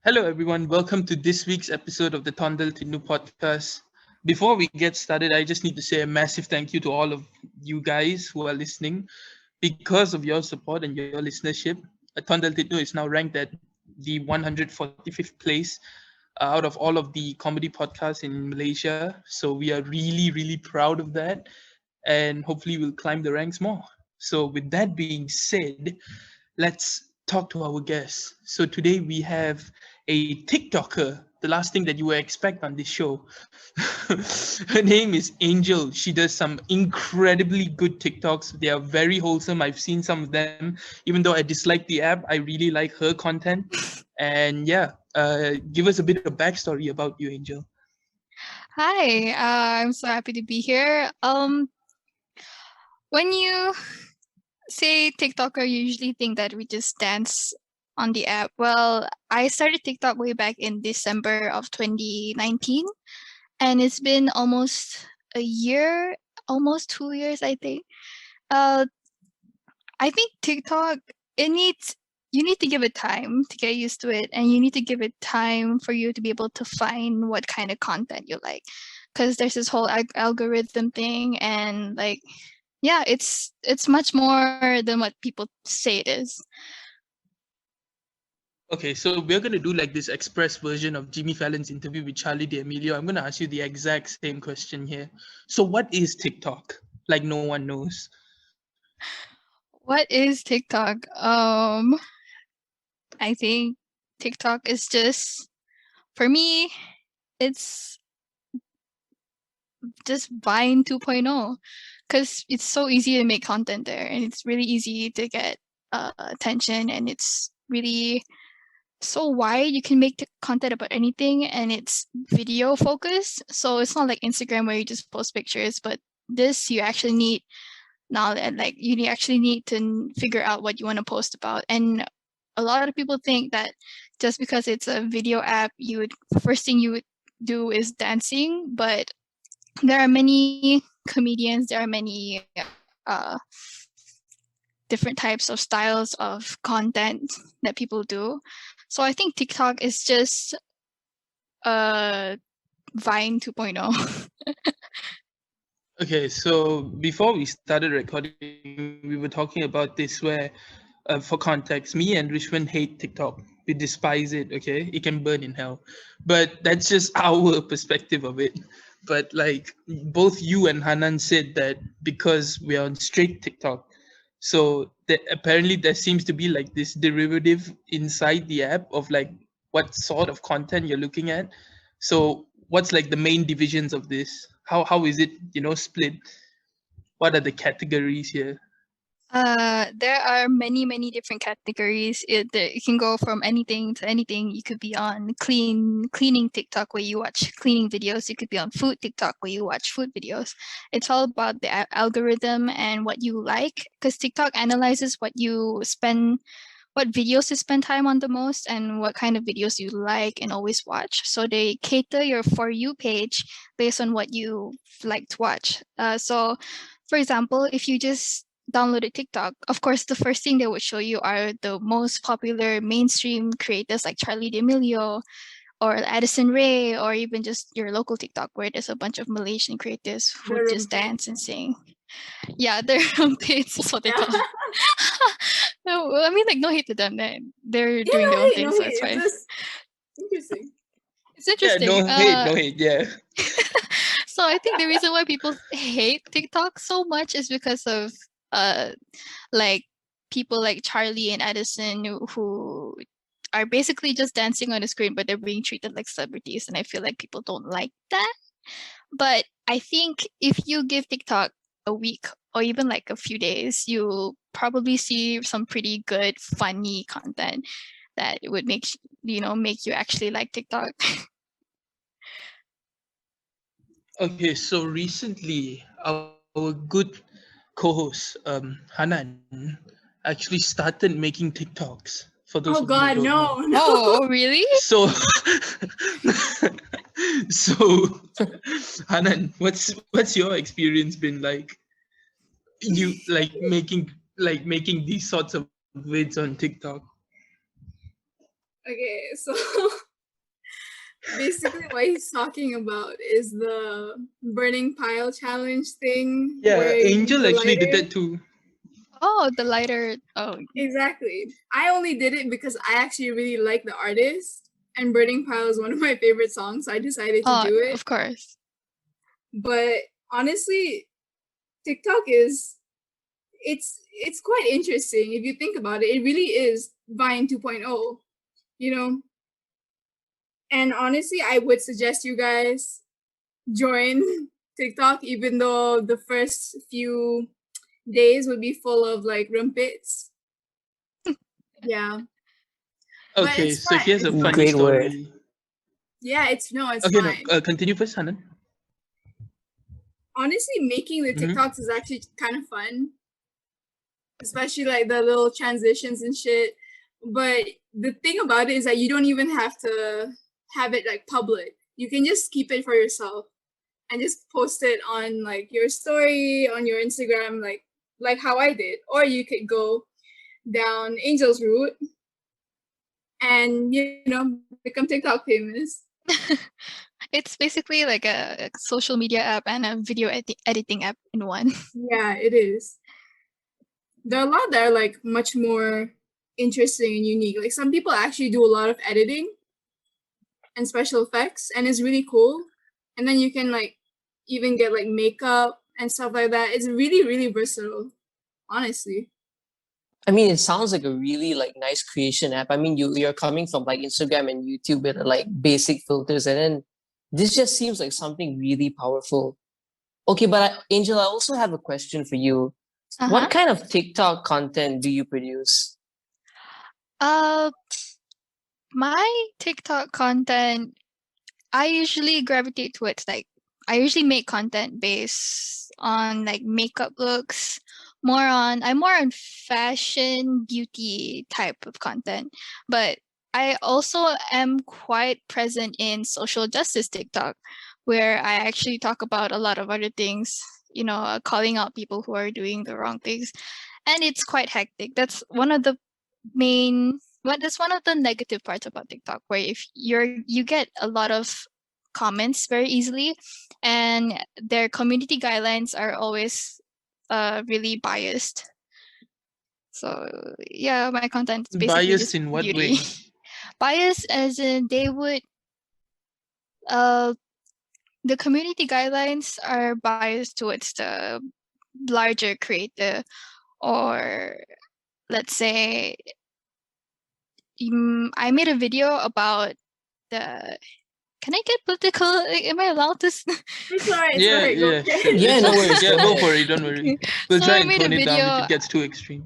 Hello, everyone. Welcome to this week's episode of the Tondal Tinnu podcast. Before we get started, I just need to say a massive thank you to all of you guys who are listening. Because of your support and your listenership, Tondal Tinnu is now ranked at the 145th place out of all of the comedy podcasts in Malaysia. So we are really, really proud of that. And hopefully, we'll climb the ranks more. So, with that being said, let's talk to our guests. So today we have a TikToker, the last thing that you would expect on this show. Her name is Angel. She does some incredibly good TikToks. They are very wholesome. I've seen some of them. Even though I dislike the app, I really like her content. And yeah, give us a bit of backstory about you, Angel. Hi, I'm so happy to be here. When you say TikToker, you usually think that we just dance on the app. Well, I started TikTok way back in December of 2019, and it's been almost a year, almost 2 years, I think. Uh, I think TikTok, it needs you need to give it time to get used to it, and you need to give it time for you to be able to find what kind of content you like, because there's this whole algorithm thing, and like, yeah, it's much more than what people say it is. Okay, so we're gonna do like this express version of Jimmy Fallon's interview with Charlie D'Amelio. I'm gonna ask you the exact same question here. So, what is TikTok? Like no one knows. What is TikTok? I think TikTok is just, for me, it's just Vine 2.0, because it's so easy to make content there, and it's really easy to get attention, and it's really so wide. You can make content about anything, and it's video focused, so it's not like Instagram where you just post pictures, but this you actually need knowledge. Like, actually need to figure out what you want to post about. And a lot of people think that just because it's a video app, first thing you would do is dancing, but there are many comedians, there are many different types of styles of content that people do. So I think TikTok is just uh Vine 2.0. Okay, so before we started recording, we were talking about this where, for context, me and Rishwan hate TikTok. We despise it, okay? It can burn in hell. But that's just our perspective of it. But like both you and Hanan said that because we are on straight TikTok, so apparently there seems to be like this derivative inside the app of like what sort of content you're looking at. So what's like the main divisions of this? How is it, split? What are the categories here? There are many different categories. It can go from anything to anything. You could be on cleaning TikTok where you watch cleaning videos. You could be on food TikTok where you watch food videos. It's all about the algorithm and what you like, because TikTok analyzes what videos you spend time on the most, and what kind of videos you like and always watch. So they cater your For You page based on what you like to watch. So, for example, if you just downloaded TikTok, of course, the first thing they would show you are the most popular mainstream creators like Charlie D'Amelio or Addison Rae, or even just your local TikTok where there's a bunch of Malaysian creators who just dance and sing. Yeah, they're rumpits, that's what they call it. No, well, I mean, like, no hate to them. They're doing their own thing, so it's fine. Interesting. It's Yeah, interesting. no hate, yeah. So I think the reason why people hate TikTok so much is because of like people like Charlie and Addison who are basically just dancing on the screen, but they're being treated like celebrities, and I feel like people don't like that. But I think if you give TikTok a week or even like a few days, you'll probably see some pretty good, funny content that would make you actually like TikTok. Okay, so recently our good co-host Hanan actually started making TikToks. For those Oh of you who God, don't know. no. Oh, really? So, so Hanan, what's your experience been like? You like making these sorts of vids on TikTok? Okay, so basically what he's talking about is the burning pile challenge thing Yeah, where you use Angel the actually did lighter. that too. Oh, the lighter. Oh, Exactly. I only did it because I actually really like the artist, and Burning Pile is one of my favorite songs, so I decided to do it. of course. But honestly, TikTok is it's quite interesting if you think about it. It really is Vine 2.0, you know. And honestly, I would suggest you guys join TikTok, even though the first few days would be full of like rumpets. Yeah, but Okay, it's so fun. here's a It's funny fun. Great word. story. Yeah, it's Okay, no, fine. continue first, Hanan. Honestly, making the Mhm. TikToks is actually kind of fun, especially like the little transitions and shit. But the thing about it is that you don't even have to have it like public. You can just keep it for yourself and just post it on like your story on your Instagram, like how I did. Or you could go down Angel's route and become TikTok famous. It's basically like a social media app and a video editing app in one. Yeah, it is. There are a lot that are like much more interesting and unique. Like some people actually do a lot of editing and special effects, and it's really cool. And then you can like even get like makeup and stuff like that. It's really, really versatile, honestly. I mean, it sounds like a really like nice creation app. I mean, you're coming from like Instagram and YouTube with like basic filters, and then this just seems like something really powerful. Okay, but Angel, I also have a question for you. Uh-huh. What kind of TikTok content do you produce? Uh, my TikTok content, I usually gravitate towards like I usually make content based on like makeup looks, I'm more on fashion, beauty type of content. But I also am quite present in social justice TikTok, where I actually talk about a lot of other things, calling out people who are doing the wrong things. And it's quite hectic. That's one of the negative parts about TikTok, where if you get a lot of comments very easily, and their community guidelines are always really biased. So yeah, my content is basically Biased just in what beauty. way? Biased as in they would uh the community guidelines are biased towards the larger creator, or let's say I made a video about the can I get political? Am I allowed to? It's alright, it's Yeah, alright, go yeah, sure. ahead. Yeah, It's no okay. worries. Yeah, Go go ahead. for it. Don't worry. We'll So try I and made a tone it down if video. it gets too extreme.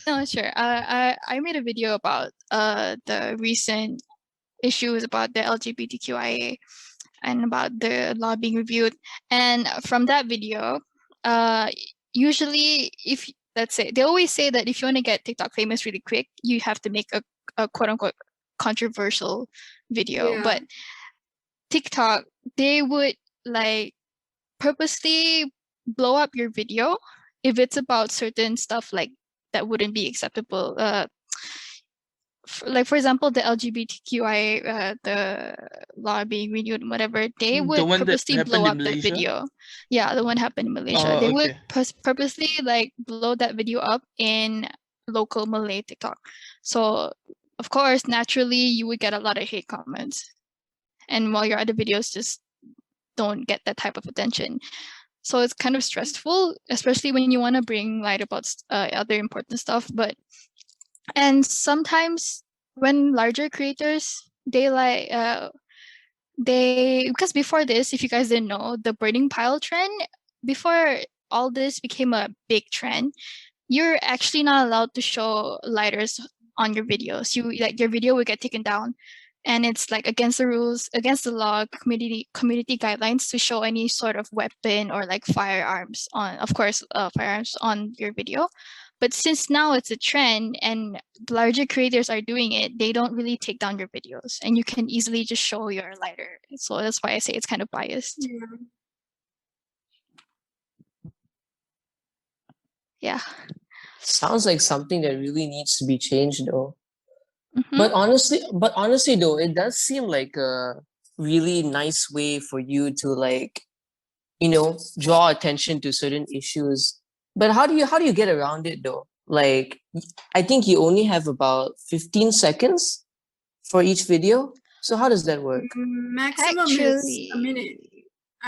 No, sure. I made a video about the recent issues about the LGBTQIA and about the law being reviewed. And from that video, uh, usually if let's say they always say that if you want to get TikTok famous really quick, you have to make a quote unquote controversial video. Yeah. But TikTok, they would like purposely blow up your video if it's about certain stuff like that wouldn't be acceptable. Like for example, the LGBTQI, the law being renewed, and whatever, they The would one that purposely blow happened in up that Malaysia. video. Yeah, the one happened in Malaysia. Oh, They would okay. purposely like blow that video up in local Malay TikTok. So of course, naturally, you would get a lot of hate comments, and while your other videos just don't get that type of attention. So it's kind of stressful, especially when you want to bring light about other important stuff. And sometimes when larger creators, they because before this, if you guys didn't know, the burning pile trend, before all this became a big trend, you're actually not allowed to show lighters on your videos. Your video will get taken down, and it's like against the rules, against the law, community guidelines to show any sort of weapon or like firearms on, of course, firearms on your video. But since now it's a trend and larger creators are doing it, they don't really take down your videos, and you can easily just show your lighter. So that's why I say it's kind of biased. Yeah. Yeah. Sounds like something that really needs to be changed, though. Mhm. But honestly though, it does seem like a really nice way for you to like, draw attention to certain issues. But how do you get around it though? Like I think you only have about 15 seconds for each video. So how does that work? Maximum is a minute,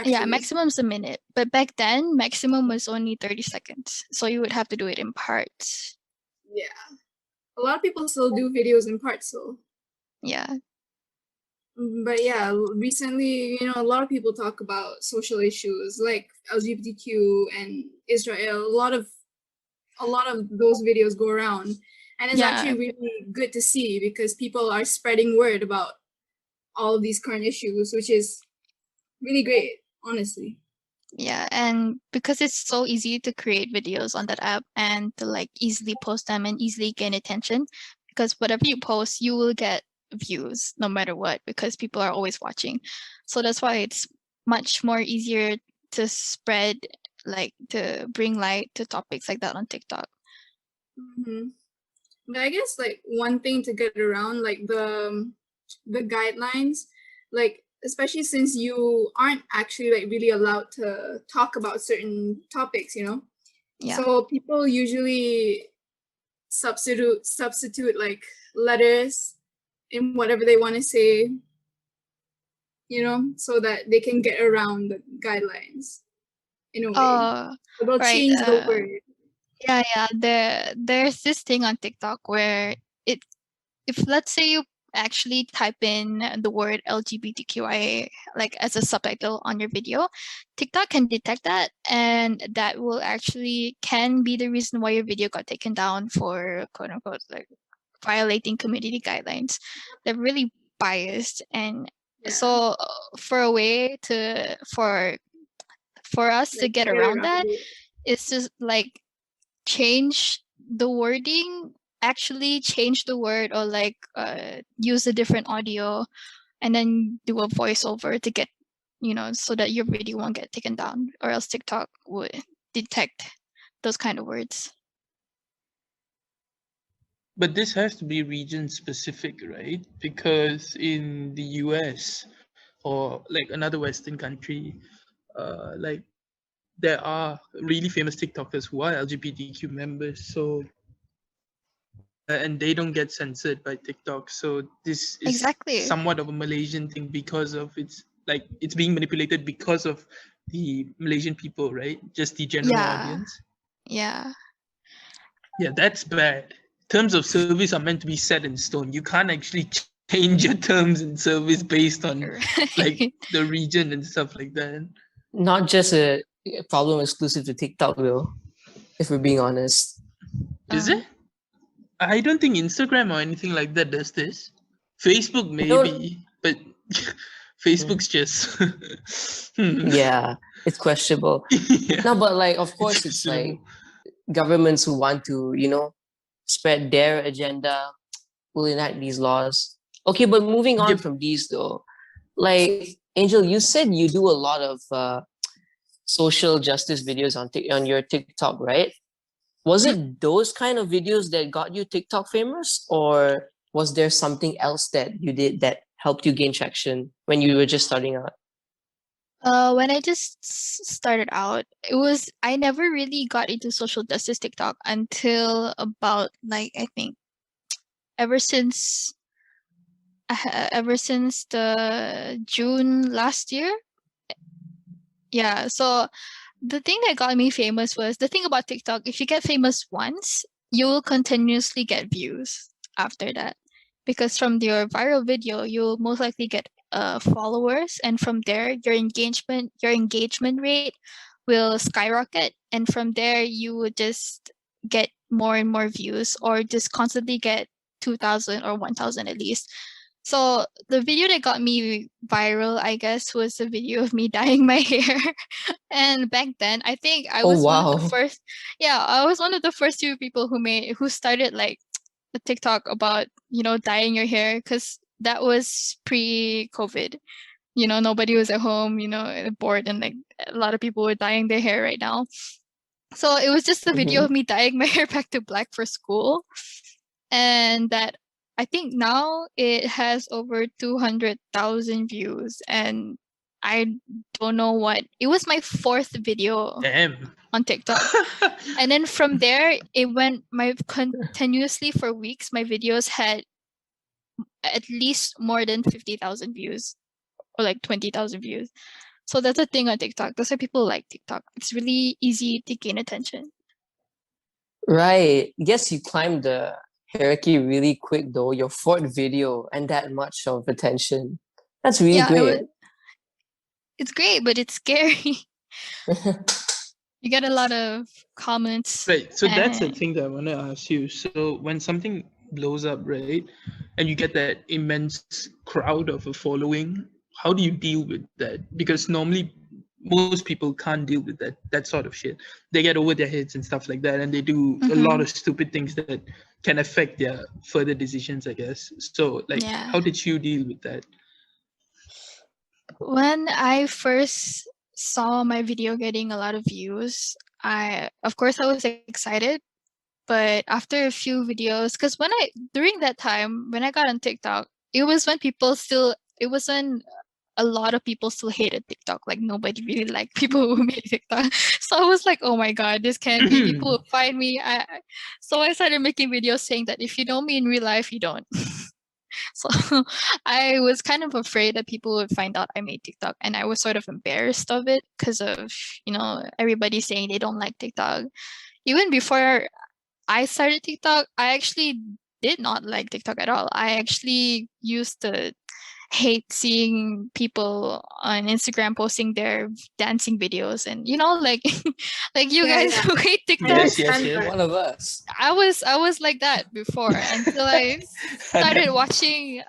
Yeah, actually. maximum is a minute. But back then, maximum was only 30 seconds. So you would have to do it in parts. Yeah. A lot of people still do videos in parts, so. Yeah. But yeah, recently, a lot of people talk about social issues like LGBTQ and Israel. A lot of those videos go around, and it's Yeah. actually really good to see because people are spreading word about all of these current issues, which is really great, honestly. Yeah, and because it's so easy to create videos on that app and to like easily post them and easily gain attention, because whatever you post, you will get views no matter what, because people are always watching. So that's why it's much more easier to spread, like to bring light to topics like that on TikTok. But I guess like one thing to get around, like the guidelines, like especially since you aren't actually like really allowed to talk about certain topics, Yeah. So people usually substitute like letters in whatever they want to say, so that they can get around the guidelines in a way. So they'll right. change the word. Yeah. There's this thing on TikTok where if let's say you actually type in the word LGBTQIA like as a subtitle on your video, TikTok can detect that, and that will actually can be the reason why your video got taken down for quote unquote like violating community guidelines. They're really biased, and so for a way for us to get around that is just like change the wording, actually change the word, or like use a different audio and then do a voiceover to get, so that your video won't get taken down, or else TikTok would detect those kind of words. But this has to be region specific, right? Because in the US or like another Western country, like there are really famous TikTokers who are LGBTQ members, so and they don't get censored by TikTok. So this is Exactly. somewhat of a Malaysian thing because of it's being manipulated because of the Malaysian people, right? Just the general audience. Yeah. Yeah, that's bad. Terms of service are meant to be set in stone. You can't actually change your terms in service based on like the region and stuff like that. Not just a problem exclusive to TikTok though, if we're being honest. Is it? I don't think Instagram or anything like that does this. Facebook maybe, but Facebook's just yeah, it's questionable. yeah. No, but like of course it's like governments who want to, spread their agenda will enact these laws. Okay, but moving on from these though, like Angel, you said you do a lot of social justice videos on your TikTok, right? Was it those kind of videos that got you TikTok famous, or was there something else that you did that helped you gain traction when you were just starting out? When I just started out, I never really got into social justice TikTok until about like I think ever since the June last year. Yeah, so the thing that got me famous was the thing about TikTok. If you get famous once, you will continuously get views after that, because from your viral video, you'll most likely get followers, and from there, your engagement rate will skyrocket, and from there, you would just get more and more views, or just constantly get 2,000 or 1,000 at least. So the video that got me viral, I guess, was a video of me dyeing my hair. And back then, I think I was one of the first. Yeah, I was one of the first few people who started like a TikTok about dyeing your hair, because that was pre-COVID. Nobody was at home, bored, and like a lot of people were dyeing their hair right now. So it was just a video of me dyeing my hair back to black for school, and that I think now it has over 200,000 views, and I don't know what. It was my 4th video Damn. on TikTok. And then from there, it went continuously for weeks. My videos had at least more than 50,000 views or like 20,000 views. So that's a thing on TikTok. That's why people like TikTok. It's really easy to gain attention. Right. Yes, you climbed the hierarchy really quick though. Your 4th video and that much of attention. That's really Yeah, great. it's great, but it's scary. You get a lot of comments. Right. So that's the and- thing that I want to ask you. So when something blows up, right, and you get that immense crowd of a following, how do you deal with that? Because normally most people can't deal with that sort of shit. They get over their heads and stuff like that, and they do a lot of stupid things that can affect their further decisions, I guess. So like, Yeah. how did you deal with that? When I first saw my video getting a lot of views, of course I was excited. But after a few videos, because during that time when I got on TikTok, it was when a lot of people still hated TikTok. Like nobody really liked people who made TikTok. So I was like, oh my god, this can't be. People will find me. So I started making videos saying that if you know me in real life, you don't. So I was kind of afraid that people would find out I made TikTok, and I was sort of embarrassed of it because of, everybody saying they don't like TikTok. Even before I started TikTok, I actually did not like TikTok at all. I actually used to hate seeing people on Instagram posting their dancing videos, and like like you Yeah, guys yeah. who hate TikTok. Yes, yes, understand yes. that. One of us. I was like that before until I started watching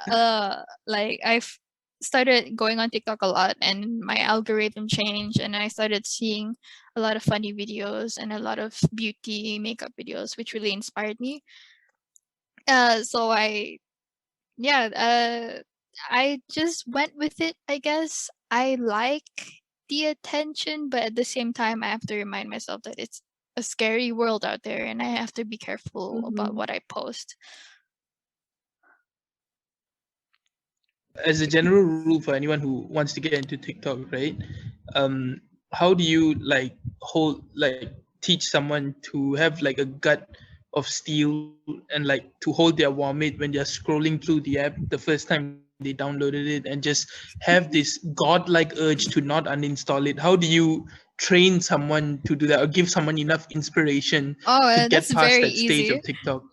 started going on TikTok a lot, and my algorithm changed, and I started seeing a lot of funny videos and a lot of beauty makeup videos, which really inspired me. So I just went with it, I guess. I like the attention, but at the same time I have to remind myself that it's a scary world out there, and I have to be careful about what I post. As a general rule for anyone who wants to get into TikTok, right? How do you teach someone to have like a gut of steel and like to hold their vomit when they're scrolling through the app the first time they downloaded it, and just have this godlike urge to not uninstall it? How do you train someone to do that, or give someone enough inspiration to get That's past very that stage easy. of TikTok?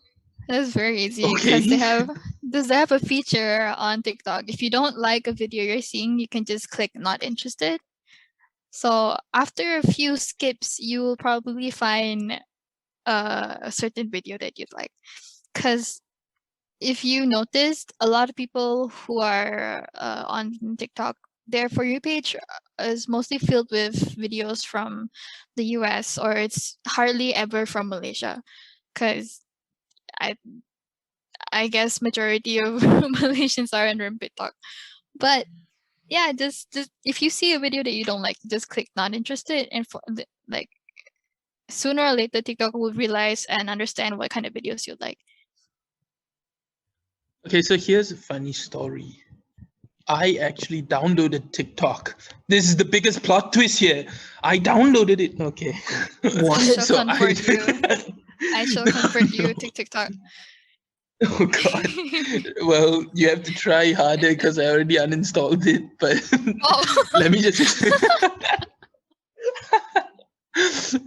That's very easy Okay. because they have a feature on TikTok. If you don't like a video you're seeing, you can just click not interested. So after a few skips, you will probably find a certain video that you'd like. Because if you noticed, a lot of people who are on TikTok, their For You page is mostly filled with videos from the US, or it's hardly ever from Malaysia. Because I guess majority of Malaysians are on TikTok. But yeah, just if you see a video that you don't like, just click not interested, and sooner or later TikTok will realize and understand what kind of videos you like. Okay, so here's a funny story. I actually downloaded TikTok. This is the biggest plot twist here. I downloaded it. Okay. What? I shall convert you to TikTok. Oh God. Well, you have to try harder because I already uninstalled it. But let me just.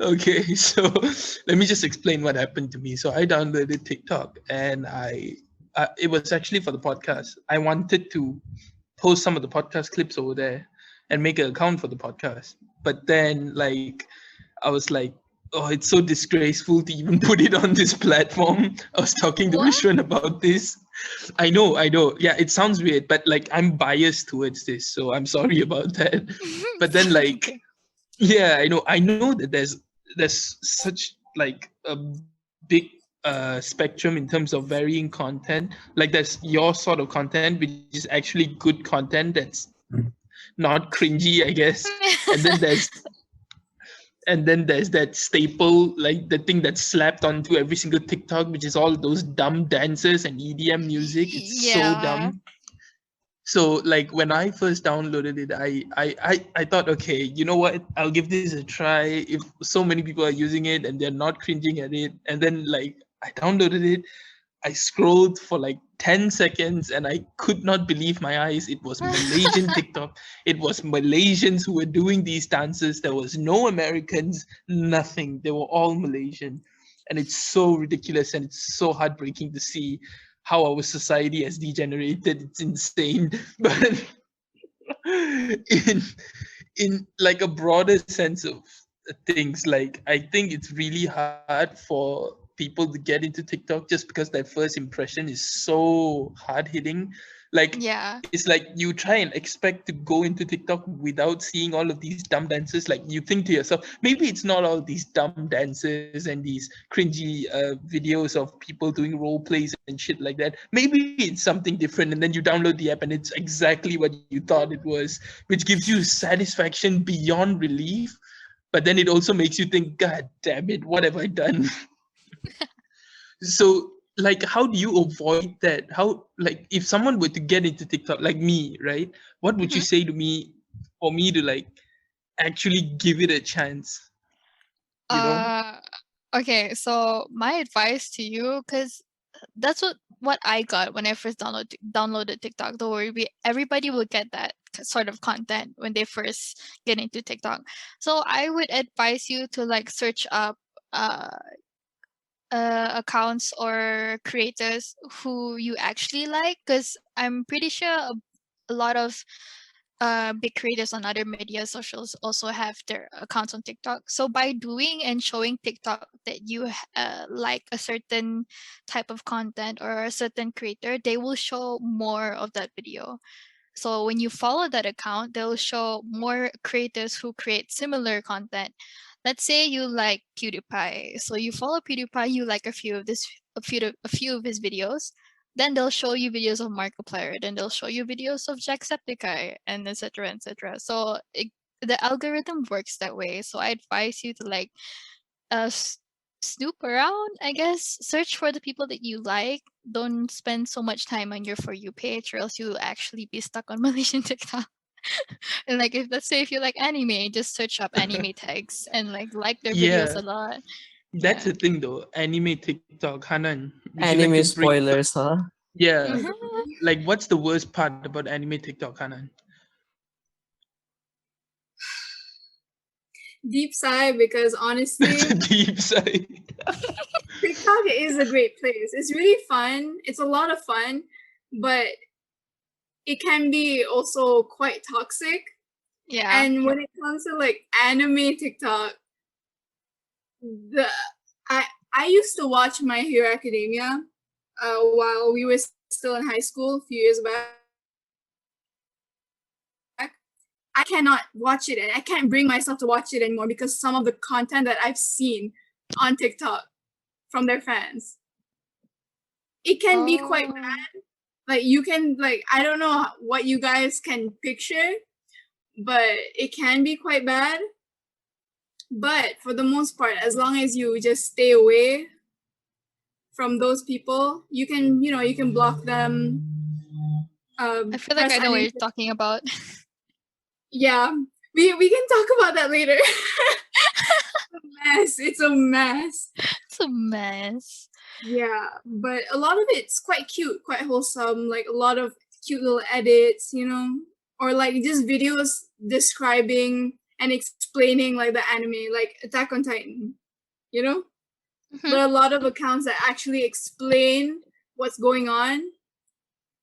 Okay, so let me just explain what happened to me. So I downloaded TikTok, and it was actually for the podcast. I wanted to post some of the podcast clips over there and make an account for the podcast. But then I was like, oh, it's so disgraceful to even put it on this platform. I was talking to Vishwan about this. I know. Yeah, it sounds weird, but I'm biased towards this, so I'm sorry about that. But then yeah, I know that there's such a big spectrum in terms of varying content. There's your sort of content, which is actually good content that's not cringy, I guess. And then And then there's that staple, like the thing that's slapped onto every single TikTok, which is all those dumb dances and EDM music. It's so Yeah. dumb. So like when I first downloaded it, I thought, okay, you know what? I'll give this a try. If so many people are using it and they're not cringing at it, and then like I downloaded it, I scrolled for like 10 seconds and I could not believe my eyes. It was Malaysian TikTok. It was Malaysians who were doing these dances. There was no Americans, nothing. They were all Malaysian. And it's so ridiculous and it's so heartbreaking to see how our society has degenerated. It's insane. But in like a broader sense of things, like I think it's really hard for people to get into TikTok just because that first impression is so hard hitting. Like Yeah. it's like you try and expect to go into TikTok without seeing all of these dumb dances. Like you think to yourself, maybe it's not all these dumb dances and these cringy videos of people doing role plays and shit like that. Maybe it's something different, and then you download the app and it's exactly what you thought it was, which gives you satisfaction beyond relief. But then it also makes you think, God damn it, what have I done? So like how do you avoid that? How, like if someone were to get into TikTok like me, right, what would you Mhm. say to me for me to like actually give it a chance, you know? Uh, okay, so my advice to you, because that's what I got when I first downloaded TikTok. Don't worry, everybody will get that sort of content when they first get into TikTok. So I would advise you to like search up uh, accounts or creators who you actually like, because I'm pretty sure a lot of big creators on other media socials also have their accounts on TikTok. So by doing and showing TikTok that you like a certain type of content or a certain creator, they will show more of that video. So when you follow that account, they'll show more creators who create similar content. Let's say you like PewDiePie, so you follow PewDiePie, you like a few of his videos. Then they'll show you videos of Markiplier. Then they'll show you videos of Jacksepticeye, and etc. etc. So the algorithm works that way. So I advise you to like uh, s- snoop around, I guess. Search for the people that you like. Don't spend so much time on your For You page, or else you'll actually be stuck on Malaysian TikTok. And like, if let's say if you like anime, just search up anime tags and like their videos Yeah, a lot. that's Yeah. the thing though. Anime TikTok, Hanan, would you like Anime to break? spoilers, huh? Yeah, Mhm. like what's the worst part about anime TikTok, Hanan? Deep sigh, because honestly, That's a deep side. TikTok is a great place. It's really fun. It's a lot of fun, but it can be also quite toxic. Yeah. And when it comes to like anime TikTok, the I I used to watch My Hero Academia while we were still in high school a few years back. I cannot watch it and I can't bring myself to watch it anymore because some of the content that I've seen on TikTok from their fans. It can be quite Oh. bad. Like you can like I don't know what you guys can picture, but it can be quite bad. But for the most part, as long as you just stay away from those people, you can you can block them. I feel like Press I know what you're uninstall. talking about. Yeah, we can talk about that later. Mess. It's a mess. It's a mess. Yeah, but a lot of it's quite cute, quite wholesome. Like a lot of cute little edits, or like just videos describing and explaining like the anime, like Attack on Titan. You know, Mhm. there are a lot of accounts that actually explain what's going on,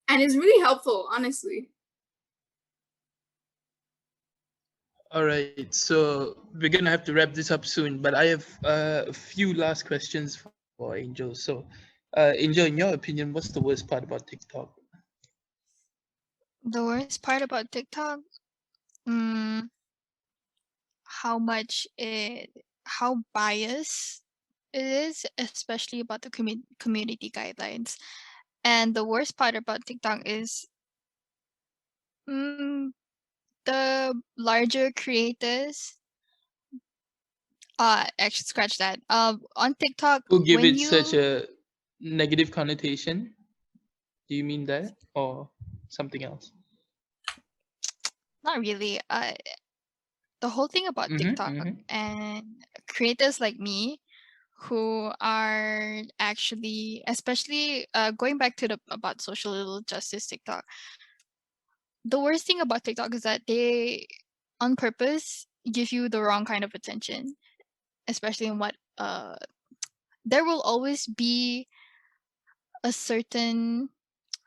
and it's really helpful, honestly. All right, so we're gonna have to wrap this up soon, but I have a few last questions for Angel. So, Angel, in your opinion, what's the worst part about TikTok? The worst part about TikTok, mm, how much how biased it is, especially about the community guidelines. And the worst part about TikTok is the larger creators Actually, scratch that. On TikTok, Who give when it such you a negative connotation? Do you mean that or something else? not really. The whole thing about TikTok Mm-hmm. and creators like me who are actually, especially going back to the about social justice TikTok, the worst thing about TikTok is that they on purpose give you the wrong kind of attention, especially in what there will always be a certain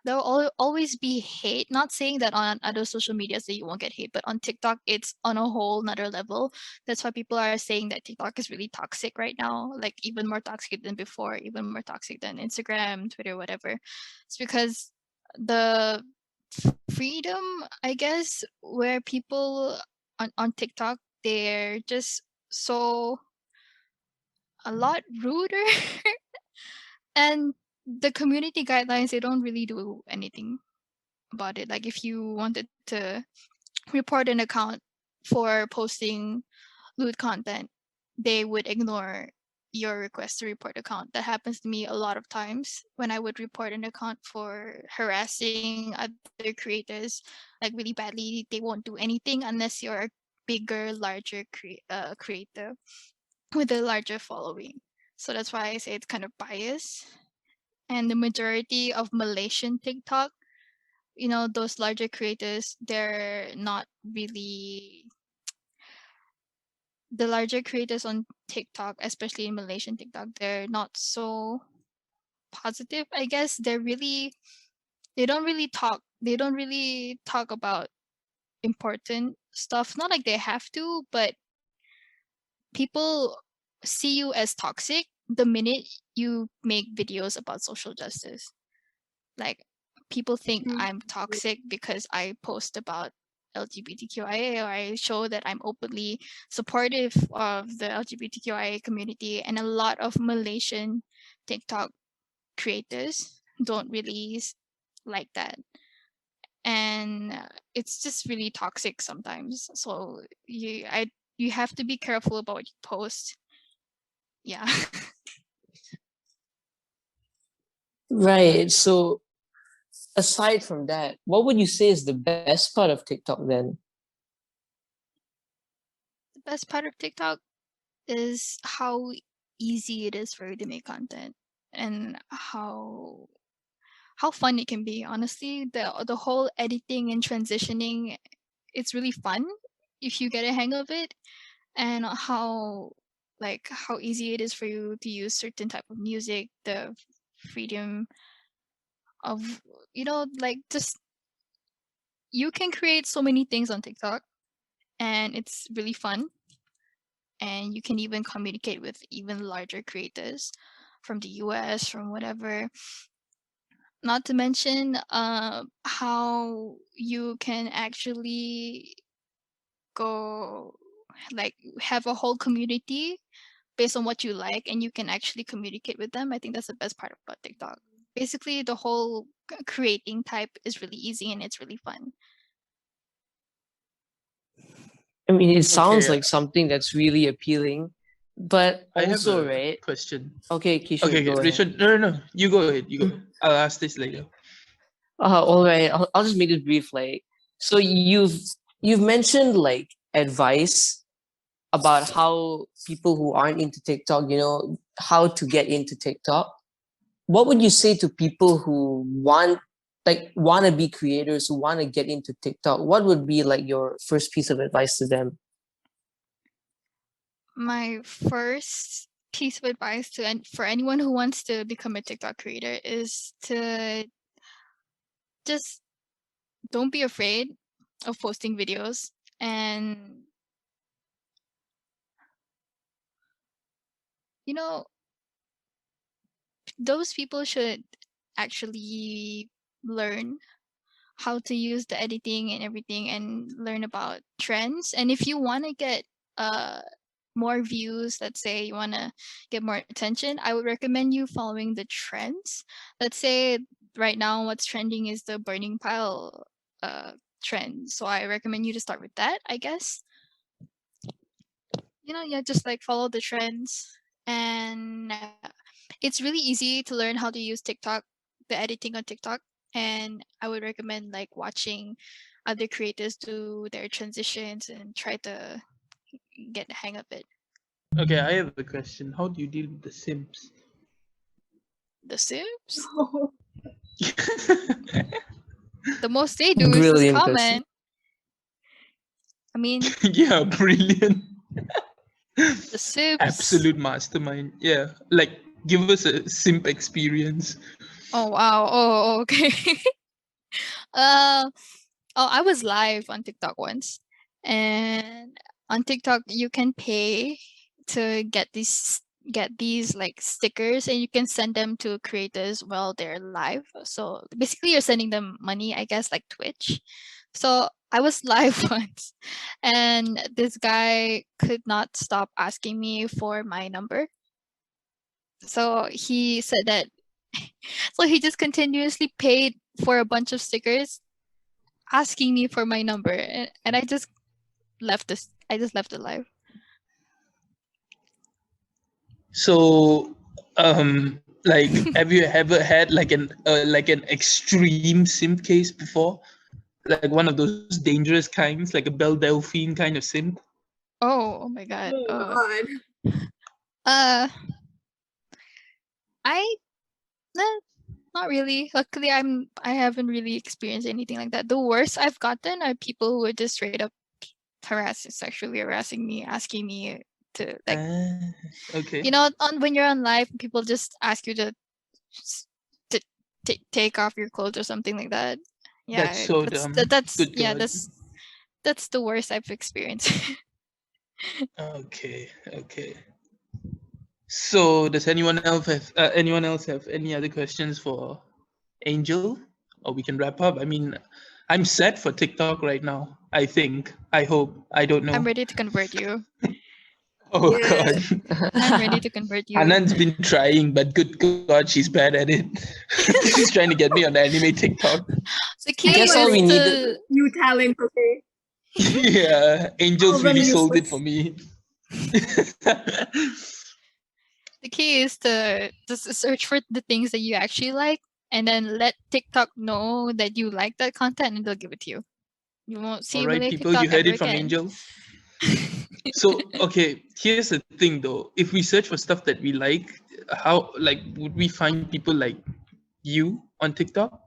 there will always be hate. Not saying that on other social medias that you won't get hate, but on TikTok, it's on a whole another level. That's why people are saying that TikTok is really toxic right now, like even more toxic than before, even more toxic than Instagram, Twitter, whatever. It's because the freedom, I guess, where people on TikTok, they're just so a lot ruder and the community guidelines, they don't really do anything about it. Like if you wanted to report an account for posting lewd content, they would ignore your request to report account. That happens to me a lot of times when I would report an account for harassing other creators like really badly. They won't do anything unless you're a bigger, larger creator with a larger following. So that's why I say it's kind of biased. And the majority of Malaysian TikTok, those larger creators, they're not really the larger creators on TikTok, especially in Malaysian TikTok, they're not so positive. I guess they don't really talk about important stuff. Not like they have to, but people see you as toxic the minute you make videos about social justice. Like people think Mm. I'm toxic because I post about LGBTQIA or I show that I'm openly supportive of the LGBTQIA community. And a lot of Malaysian TikTok creators don't really like that. And it's just really toxic sometimes. So you have to be careful about what you post. Yeah. Right. So aside from that, what would you say is the best part of TikTok then? The best part of TikTok is how easy it is for you to make content and how fun it can be. Honestly, the whole editing and transitioning, it's really fun if you get a hang of it, and how easy it is for you to use certain type of music, the freedom of like just you can create so many things on TikTok and it's really fun, and you can even communicate with even larger creators from the US, from whatever. Not to mention how you can actually go like have a whole community based on what you like, and you can actually communicate with them. I think that's the best part about TikTok. Basically, the whole creating type is really easy and it's really fun. I mean, it sounds Okay, like something that's really appealing, but I have also, a right? question. Okay, Kishore, Okay, go ahead. Rishad, no. You go ahead. You go ahead. I'll ask this later. All right, I'll just make it brief. Like, so you've mentioned like advice about how people who aren't into TikTok, how to get into TikTok. What would you say to people who want to be creators, who want to get into TikTok? What would be like your first piece of advice to them? My first piece of advice for anyone who wants to become a TikTok creator is to just don't be afraid of posting videos, and those people should actually learn how to use the editing and everything and learn about trends. And if you want to get uh more views, let's say you want to get more attention, I would recommend you following the trends. Let's say right now what's trending is the burning pile trend, so I recommend you to start with that, I guess. just like follow the trends. And it's really easy to learn how to use TikTok, the editing on TikTok. And I would recommend like watching other creators do their transitions and try to get the hang of it. Okay, I have a question. How do you deal with the simps? The Sims, Oh, the most they do is Brilliant just question. comment. I mean, Yeah, brilliant. the Sims. Absolute mastermind. Yeah, like give us a simp experience. Oh wow. Oh okay. uh oh, I was live on TikTok once, and on TikTok you can pay to get these like stickers, and you can send them to creators while they're live. So basically you're sending them money, I guess, like Twitch. So I was live once, and this guy could not stop asking me for my number. So he said that so he just continuously paid for a bunch of stickers asking me for my number, and I just left it live. So, like, have you ever had like an extreme simp case before? Like one of those dangerous kinds, like a Belle Delphine kind of simp? Oh my god. oh God. Uh I not really. Luckily I haven't really experienced anything like that. The worst I've gotten are people who are just straight up sexually harassing me, asking me to like Okay. when you're on live, people just ask you to take off your clothes or something like that. Yeah, That's so dumb. that's Good yeah, God. that's the worst I've experienced. Okay. So, does anyone else have any other questions for Angel, or we can wrap up? I mean, I'm set for TikTok right now. I think. I hope. I don't know. I'm ready to convert you. Oh Yeah. God. I'm ready to convert you. Anand's been trying, but good God, she's bad at it. She's trying to get me on anime TikTok. The key guess is all we to needed- New talent, okay? Yeah, Angel's Oh, really very sold it useless. for me. the key is to just search for the things that you actually like, and then let TikTok know that you like that content, and they'll give it to you. You won't see All right, Malay people, TikTok you heard ever it from again. Angel. So, okay, here's the thing though. If we search for stuff that we like, how would we find people like you on TikTok?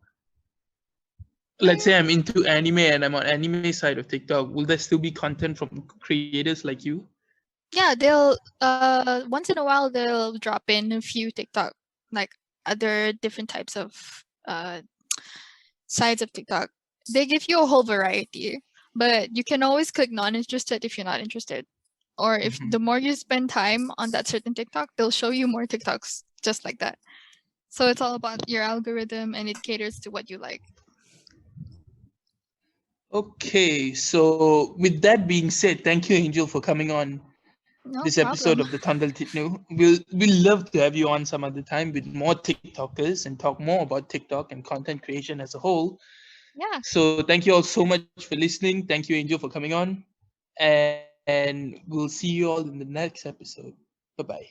Let's say I'm into anime and I'm on anime side of TikTok. Will there still be content from creators like you? Yeah, they'll once in a while they'll drop in a few TikTok, like other different types of sides of TikTok. They give you a whole variety, but you can always click non-interested if you're not interested. Or if Mhm. the more you spend time on that certain TikTok, they'll show you more TikToks just like that. So it's all about your algorithm, and it caters to what you like. Okay, so with that being said, thank you, Angel, for coming on No this problem. episode of the Tandal Titnu. We'll love to have you on some other time with more TikTokers and talk more about TikTok and content creation as a whole. Yeah. So thank you all so much for listening. Thank you, Angel, for coming on. And we'll see you all in the next episode. Bye-bye.